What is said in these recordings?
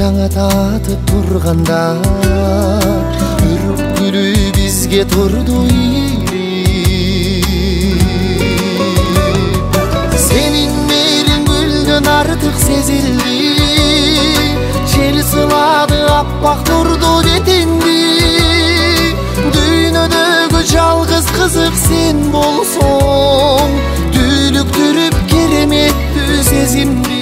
жаңа татып турганда үркүлү бизге турду ийрип сенин мээриң гүлдөн артык сезилди жел сылады аппак турду бетиңди дүйнөдөгү жалгыз кызык сен болсоң түйлүктүрүп кереметтүү сезимди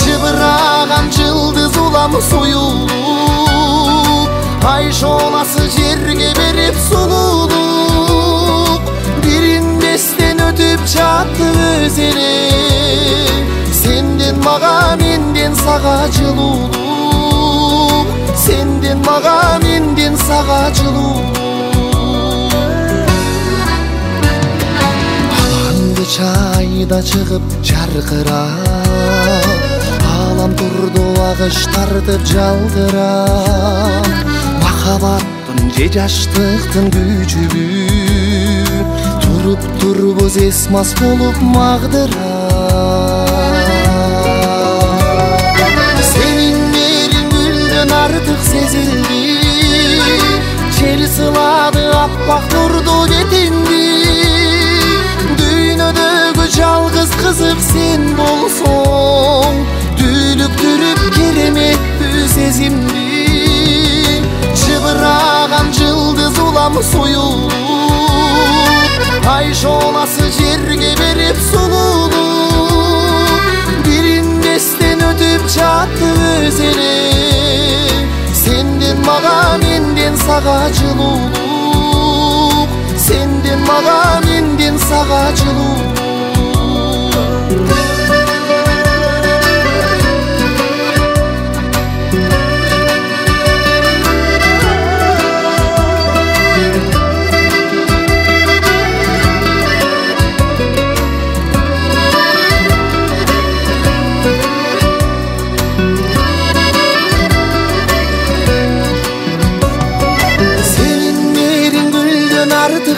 чыбыраган жылдыз улам союлуп ай шооласы жерге берип сулуулук биринбестен өтүп жатты өз эле сенден мага менден сага жылуулук сенден мага менден сага жылуулук аланды чайда чыгып жаркырап алам турду агыш тартып жалтырап махабаттын же жаштыктын күчүбү туруп турбуз эс мас болуп магдырап сенин мээриң гүлдөн артык сезилди жел сылады аппак турду бетиңди дүйнөдөгү жалгыз кызык сен болсоң түйлүктүрүп кереметтүү сезимди чыбыраган жылдыз улам союлуп ай шооласы жерге берип сулуулук биринбестен өтүп жатты өз эле сенден мага менден сага жылуулук сенден мага менден сага жылуулук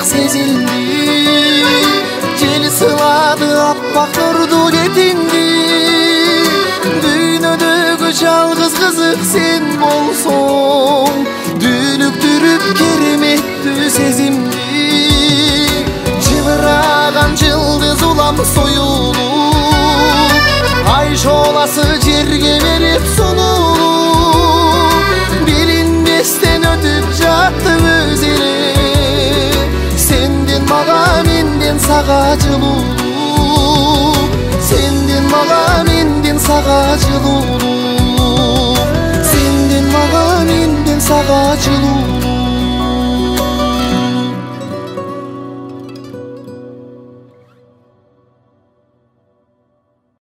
сезилди жел сылады аппак турду кетиңди дүйнөдөгү жалгыз кызык сен болсоң түйлүктүрүп кереметтүү сезимди чыбыраган жылдыз улам союлуп ай шооласы жерге берип сулуулук билинбестен өтүп жатты өз эле сенден мага менден сага жылуулук сенден мага менден сага жылуулук сенден мага менден сага жылуулук